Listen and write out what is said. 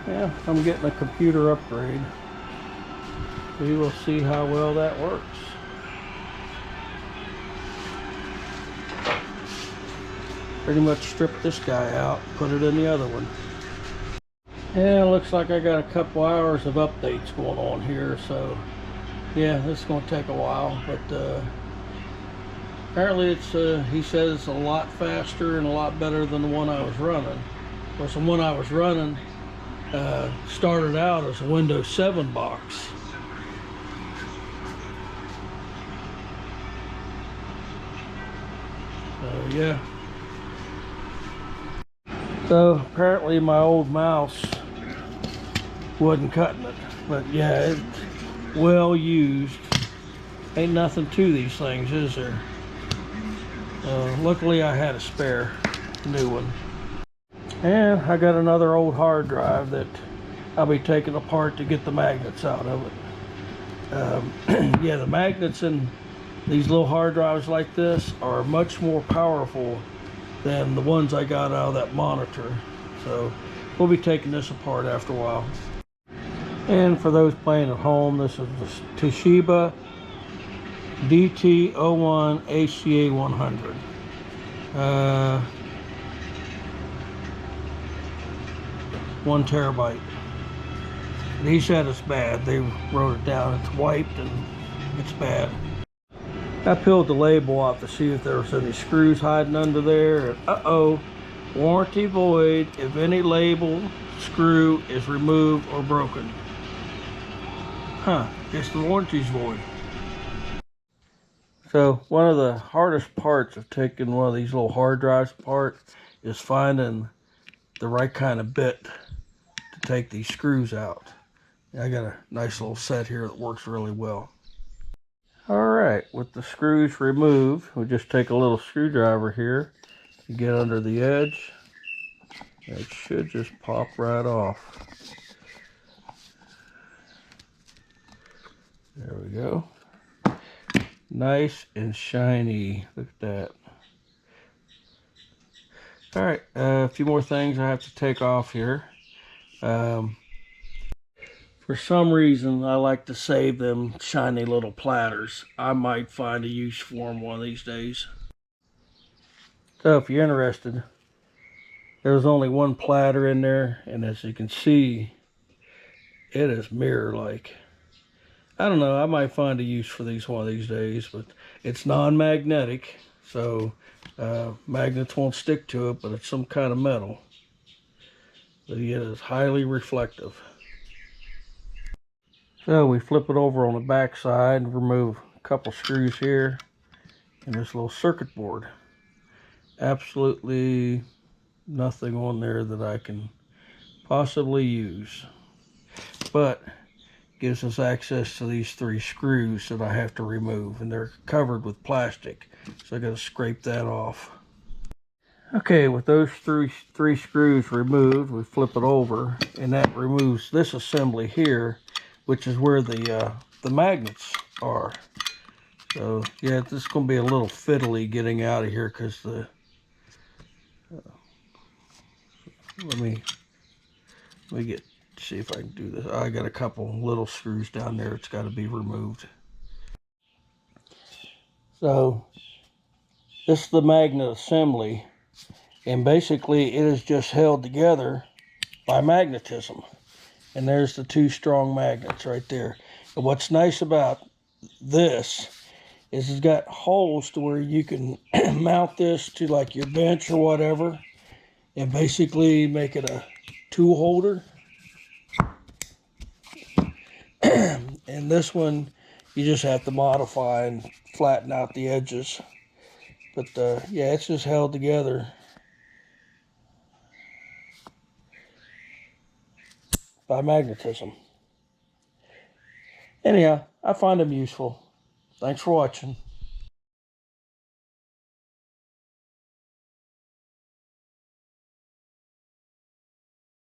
Yeah, I'm getting a computer upgrade. We will see how well that works. Pretty much strip this guy out, put it in the other one. Yeah, looks like I got a couple hours of updates going on here, so yeah, this is going to take a while, but apparently it's he says it's a lot faster and a lot better than the one I was running. Of course, the one I was running started out as a Windows 7 box. So yeah. So apparently my old mouse wasn't cutting it, but yeah, it's well used. Ain't nothing to these things, is there? Luckily I had a spare new one. And I got another old hard drive that I'll be taking apart to get the magnets out of it. Yeah, the magnets in these little hard drives like this are much more powerful than the ones I got out of that monitor. So we'll be taking this apart after a while. And for those playing at home, this is the Toshiba DT01 HCA 100. 1 terabyte. He said it's bad. They wrote it down. It's wiped and it's bad. I peeled the label off to see if there was any screws hiding under there. Uh-oh. Warranty void if any label screw is removed or broken. Huh. Guess the warranty's void. So one of the hardest parts of taking one of these little hard drives apart is finding the right kind of bit to take these screws out. I got a nice little set here that works really well. Alright, with the screws removed, we'll just take a little screwdriver here to get under the edge. It should just pop right off. There we go. Nice and shiny. Look at that. Alright, a few more things I have to take off here. For some reason, I like to save them shiny little platters. I might find a use for them one of these days. So if you're interested, there's only one platter in there, and as you can see, it is mirror-like. I don't know, I might find a use for these one of these days, but it's non-magnetic, so magnets won't stick to it, but it's some kind of metal. But it is highly reflective. So we flip it over on the back side and remove a couple screws here and this little circuit board. Absolutely nothing on there that I can possibly use, but gives us access to these 3 screws that I have to remove, and they're covered with plastic, so I got to scrape that off. Okay, with those three screws removed, we flip it over, and that removes this assembly here, which is where the magnets are. So yeah, this is going to be a little fiddly getting out of here because the let me see if I can do this. I got a couple little screws down there. It's got to be removed. So this is the magnet assembly, and basically it is just held together by magnetism. And there's the 2 strong magnets right there. And what's nice about this is it's got holes to where you can mount this to like your bench or whatever, and basically make it a tool holder. And this one you just have to modify and flatten out the edges, but yeah, it's just held together by magnetism. Anyhow, I find them useful. Thanks for watching.